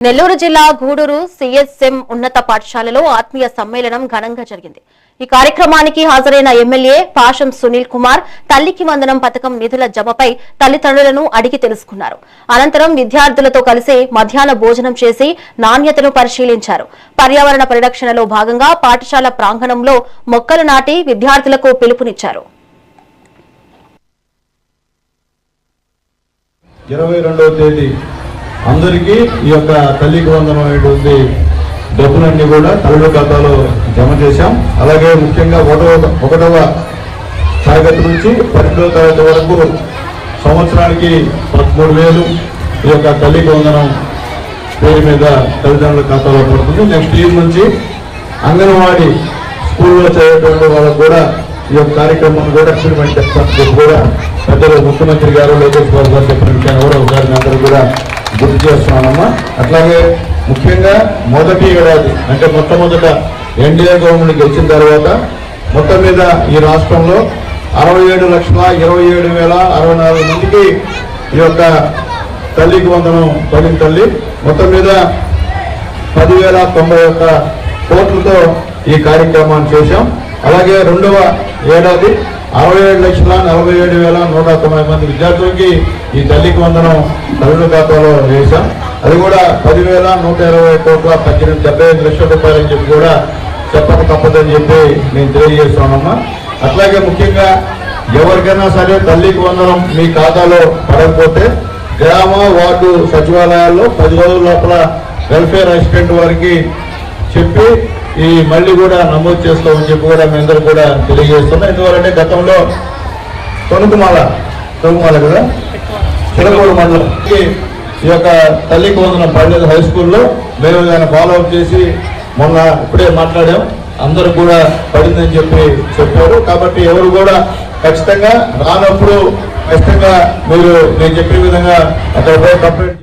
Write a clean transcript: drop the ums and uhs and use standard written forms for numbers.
నెల్లూరు జిల్లా గూడూరు సిఎస్ఎం ఉన్నత పాఠశాలలో ఆత్మీయ సమ్మేళనం ఘనంగా జరిగింది. ఈ కార్యక్రమానికి హాజరైన ఎమ్మెల్యే పాషం సునీల్ కుమార్ తల్లికి వందనం పథకం నిధుల జమపై తల్లిదండ్రులను అడిగి తెలుసుకున్నారు. అనంతరం విద్యార్థులతో కలిసి మధ్యాహ్న భోజనం చేసి నాణ్యతను పరిశీలించారు. పర్యావరణ పరిరక్షణలో భాగంగా పాఠశాల ప్రాంగణంలో మొక్కలు నాటి విద్యార్థులకు పిలుపునిచ్చారు. 22వ తేదీ అందరికీ ఈ యొక్క తల్లికి వందనం అనేటువంటి డబ్బులన్నీ కూడా తల్లుల ఖాతాలో జమ చేశాం. అలాగే ముఖ్యంగా ఒకటవ తరగతి నుంచి 12వ తరగతి వరకు సంవత్సరానికి 13,000 ఈ యొక్క తల్లికి వందనం పేరు మీద తల్లిదండ్రుల ఖాతాలో పడుతుంది. నెక్స్ట్ ఇయర్ నుంచి అంగన్వాడీ స్కూల్లో చదివేటువంటి వాళ్ళకు కూడా ఈ యొక్క కార్యక్రమం కూడా ఎక్స్పెరిమెంట్ చేస్తామని కూడా పెద్దలు ముఖ్యమంత్రి గారు లోకేష్ బాబు గారు చెప్పిన విషయాన్ని కూడా ఒకసారి అందరూ కూడా గుర్తు చేస్తున్నానమ్మా. అట్లాగే ముఖ్యంగా మొదటి ఏడాది అంటే మొట్టమొదట ఎన్డీఏ గవర్నమెంట్ గెలిచిన తర్వాత మొత్తం మీద ఈ రాష్ట్రంలో 67,27,064 మందికి ఈ యొక్క తల్లికి వందనం పడిన తల్లి మొత్తం మీద 10,091 కోట్లతో ఈ కార్యక్రమాన్ని చేశాం. అలాగే రెండవ ఏడాది 67,47,190 మంది విద్యార్థులకి ఈ తల్లికి వందనం తల్లుల ఖాతాలో వేశాం. అది కూడా 10,120 కోట్ల 75 లక్షల రూపాయలు అని చెప్పి కూడా చెప్పక తప్పదని చెప్పి నేను తెలియజేస్తున్నానమ్మా. అట్లాగే ముఖ్యంగా ఎవరికైనా సరే తల్లికి వందనం మీ ఖాతాలో పడకపోతే గ్రామ వార్డు సచివాలయాల్లో 10 రోజుల లోపల వెల్ఫేర్ అసిస్టెంట్ వారికి చెప్పి ఈ మళ్ళీ కూడా నమోదు చేసుకోమని చెప్పి కూడా మీ అందరూ కూడా తెలియజేస్తున్నాం. ఎందువల్లంటే గతంలో తొనుకుమాల కదా చిలకూరు మండలం ఈ యొక్క తల్లికి వందనం పడలేదు హై స్కూల్లో మేము దాన్ని ఫాలోఅప్ చేసి మొన్న ఇప్పుడే మాట్లాడాం. అందరూ కూడా పడిందని చెప్పి చెప్పారు. కాబట్టి ఎవరు కూడా ఖచ్చితంగా రానప్పుడు ఖచ్చితంగా మీరు నేను చెప్పే విధంగా అక్కడ కంప్లైంట్